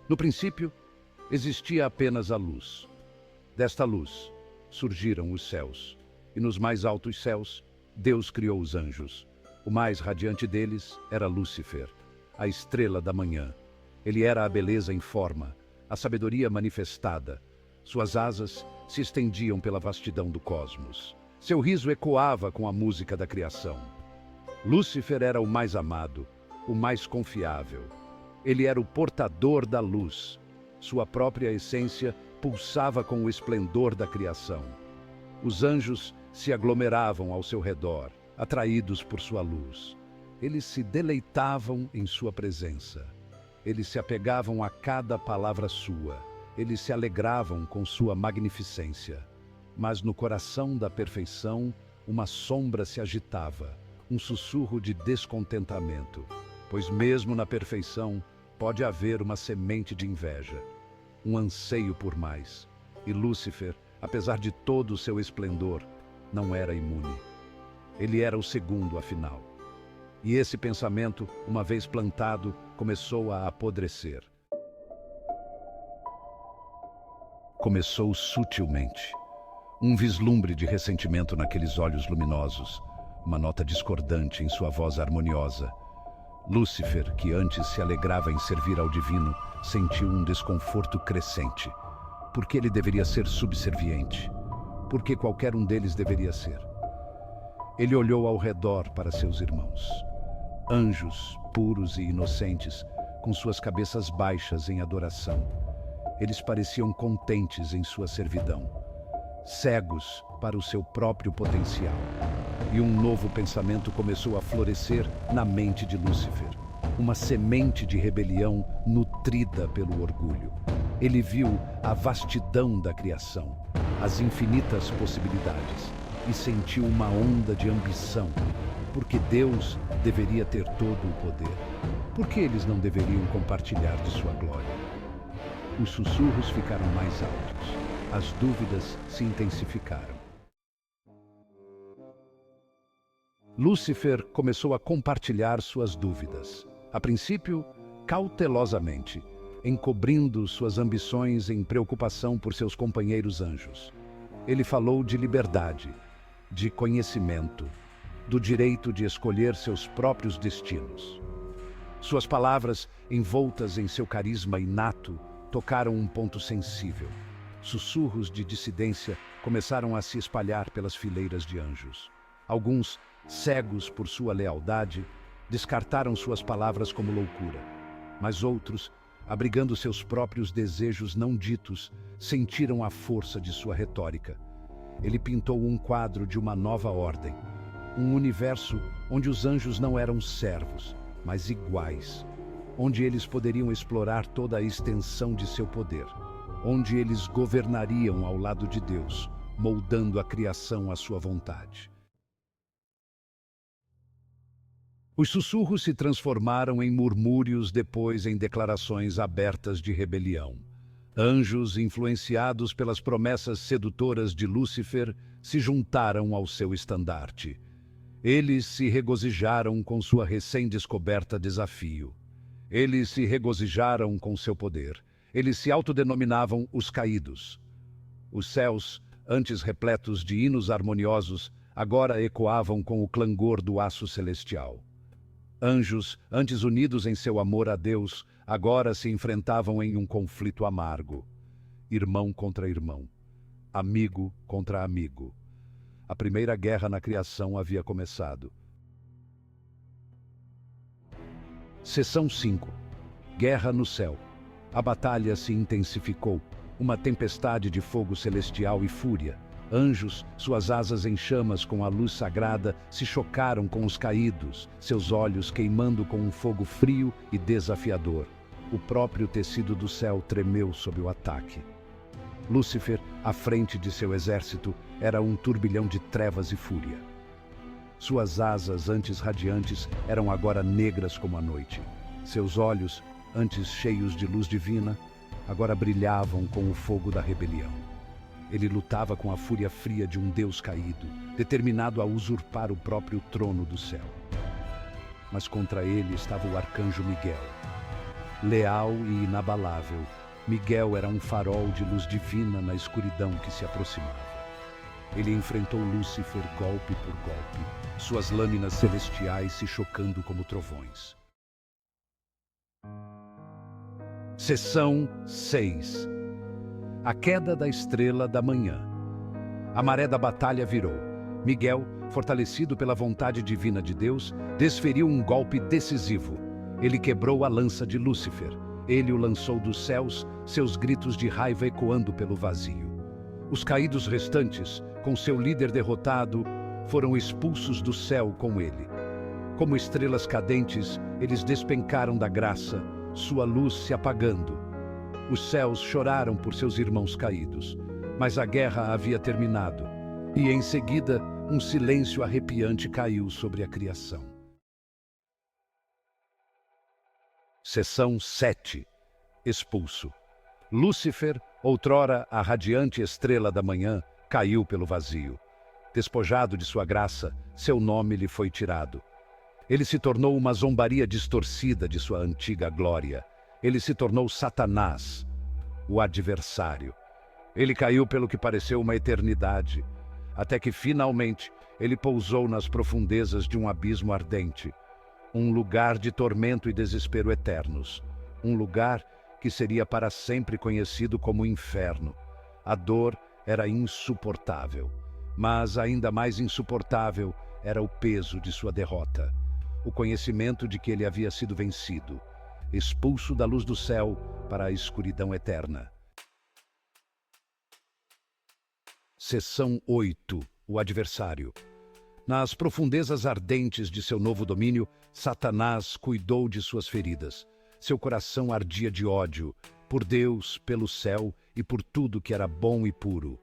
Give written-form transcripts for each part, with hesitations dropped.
No princípio, existia apenas a luz. Desta luz surgiram os céus, e nos mais altos céus, Deus criou os anjos. O mais radiante deles era Lúcifer, a estrela da manhã. Ele era a beleza em forma, a sabedoria manifestada. Suas asas se estendiam pela vastidão do cosmos. Seu riso ecoava com a música da criação. Lúcifer era o mais amado, o mais confiável. Ele era o portador da luz. Sua própria essência pulsava com o esplendor da criação. Os anjos se aglomeravam ao seu redor, atraídos por sua luz. Eles se deleitavam em sua presença. Eles se apegavam a cada palavra sua. Eles se alegravam com sua magnificência. Mas no coração da perfeição, uma sombra se agitava, um sussurro de descontentamento. Pois mesmo na perfeição, pode haver uma semente de inveja, um anseio por mais. E Lúcifer, apesar de todo o seu esplendor, não era imune. Ele era o segundo, afinal. E esse pensamento, uma vez plantado, começou a apodrecer. Começou sutilmente. Um vislumbre de ressentimento naqueles olhos luminosos, uma nota discordante em sua voz harmoniosa. Lúcifer, que antes se alegrava em servir ao divino, sentiu um desconforto crescente. Por que ele deveria ser subserviente? Por que qualquer um deles deveria ser? Ele olhou ao redor para seus irmãos. Anjos, puros e inocentes, com suas cabeças baixas em adoração. Eles pareciam contentes em sua servidão, cegos para o seu próprio potencial. E um novo pensamento começou a florescer na mente de Lúcifer. Uma semente de rebelião nutrida pelo orgulho. Ele viu a vastidão da criação, as infinitas possibilidades, e sentiu uma onda de ambição, porque Deus deveria ter todo o poder. Por que eles não deveriam compartilhar de sua glória? Os sussurros ficaram mais altos, as dúvidas se intensificaram. Lúcifer começou a compartilhar suas dúvidas, a princípio, cautelosamente, encobrindo suas ambições em preocupação por seus companheiros anjos. Ele falou de liberdade, de conhecimento, do direito de escolher seus próprios destinos. Suas palavras, envoltas em seu carisma inato, tocaram um ponto sensível. Sussurros de dissidência começaram a se espalhar pelas fileiras de anjos. Alguns, cegos por sua lealdade, descartaram suas palavras como loucura. Mas outros, abrigando seus próprios desejos não ditos, sentiram a força de sua retórica. Ele pintou um quadro de uma nova ordem, um universo onde os anjos não eram servos, mas iguais, onde eles poderiam explorar toda a extensão de seu poder, onde eles governariam ao lado de Deus, moldando a criação à sua vontade. Os sussurros se transformaram em murmúrios, depois em declarações abertas de rebelião. Anjos, influenciados pelas promessas sedutoras de Lúcifer, se juntaram ao seu estandarte. Eles se regozijaram com sua recém-descoberta desafio. Eles se regozijaram com seu poder. Eles se autodenominavam os caídos. Os céus, antes repletos de hinos harmoniosos, agora ecoavam com o clangor do aço celestial. Anjos, antes unidos em seu amor a Deus, agora se enfrentavam em um conflito amargo. Irmão contra irmão. Amigo contra amigo. A primeira guerra na criação havia começado. Seção 5. Guerra no céu. A batalha se intensificou. Uma tempestade de fogo celestial e fúria. Anjos, suas asas em chamas com a luz sagrada, se chocaram com os caídos, seus olhos queimando com um fogo frio e desafiador. O próprio tecido do céu tremeu sob o ataque. Lúcifer, à frente de seu exército, era um turbilhão de trevas e fúria. Suas asas, antes radiantes, eram agora negras como a noite. Seus olhos, antes cheios de luz divina, agora brilhavam com o fogo da rebelião. Ele lutava com a fúria fria de um Deus caído, determinado a usurpar o próprio trono do céu. Mas contra ele estava o arcanjo Miguel. leal e inabalável, Miguel era um farol de luz divina na escuridão que se aproximava. Ele enfrentou Lúcifer golpe por golpe, suas lâminas celestiais se chocando como trovões. Seção 6. A queda da estrela da manhã. A maré da batalha virou. Miguel, fortalecido pela vontade divina de Deus, desferiu um golpe decisivo. Ele quebrou a lança de Lúcifer. Ele o lançou dos céus, seus gritos de raiva ecoando pelo vazio. Os caídos restantes, com seu líder derrotado, foram expulsos do céu com ele. Como estrelas cadentes, eles despencaram da graça, sua luz se apagando. Os céus choraram por seus irmãos caídos, mas a guerra havia terminado, e em seguida um silêncio arrepiante caiu sobre a criação. Seção 7. Expulso. Lúcifer, outrora a radiante estrela da manhã, caiu pelo vazio. Despojado de sua graça, seu nome lhe foi tirado. Ele se tornou uma zombaria distorcida de sua antiga glória. Ele se tornou Satanás, o adversário. Ele caiu pelo que pareceu uma eternidade, até que finalmente ele pousou nas profundezas de um abismo ardente, um lugar de tormento e desespero eternos, um lugar que seria para sempre conhecido como inferno. A dor era insuportável, mas ainda mais insuportável era o peso de sua derrota, o conhecimento de que ele havia sido vencido, expulso da luz do céu para a escuridão eterna. Seção 8. O adversário. Nas profundezas ardentes de seu novo domínio, Satanás cuidou de suas feridas. Seu coração ardia de ódio, por Deus, pelo céu e por tudo que era bom e puro.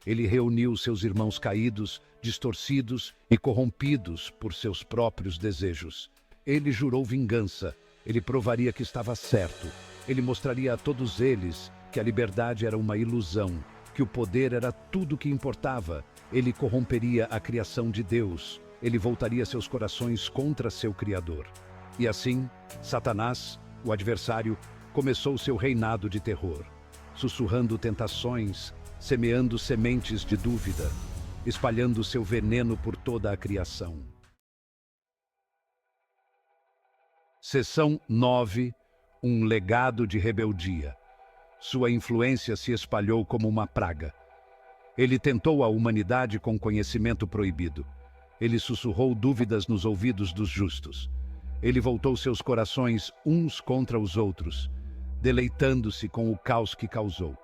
Ele reuniu seus irmãos caídos, distorcidos e corrompidos por seus próprios desejos. Ele jurou vingança. Ele provaria que estava certo. Ele mostraria a todos eles que a liberdade era uma ilusão, que o poder era tudo o que importava. Ele corromperia a criação de Deus. Ele voltaria seus corações contra seu Criador. E assim, Satanás, o adversário, começou seu reinado de terror, sussurrando tentações, semeando sementes de dúvida, espalhando seu veneno por toda a criação. Seção 9. Um legado de rebeldia. Sua influência se espalhou como uma praga. Ele tentou a humanidade com conhecimento proibido. Ele sussurrou dúvidas nos ouvidos dos justos. Ele voltou seus corações uns contra os outros, deleitando-se com o caos que causou.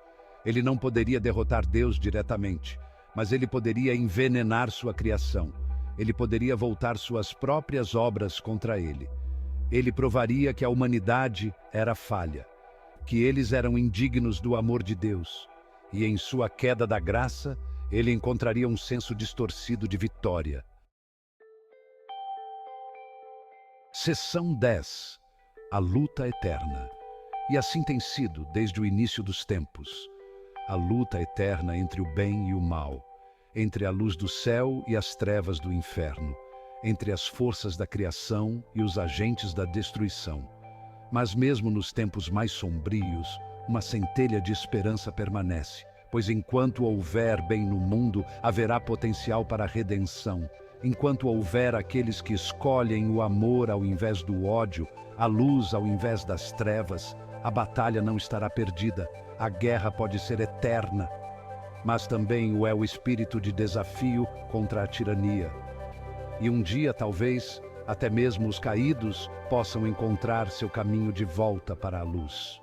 Ele não poderia derrotar Deus diretamente, mas ele poderia envenenar sua criação. Ele poderia voltar suas próprias obras contra ele. Ele provaria que a humanidade era falha, que eles eram indignos do amor de Deus, e em sua queda da graça, ele encontraria um senso distorcido de vitória. Seção 10. A luta eterna. E assim tem sido desde o início dos tempos. A luta eterna entre o bem e o mal, entre a luz do céu e as trevas do inferno, entre as forças da criação e os agentes da destruição. Mas mesmo nos tempos mais sombrios, uma centelha de esperança permanece, pois enquanto houver bem no mundo, haverá potencial para a redenção. Enquanto houver aqueles que escolhem o amor ao invés do ódio, a luz ao invés das trevas, a batalha não estará perdida, a guerra pode ser eterna. Mas também o é o espírito de desafio contra a tirania. E um dia, talvez, até mesmo os caídos possam encontrar seu caminho de volta para a luz.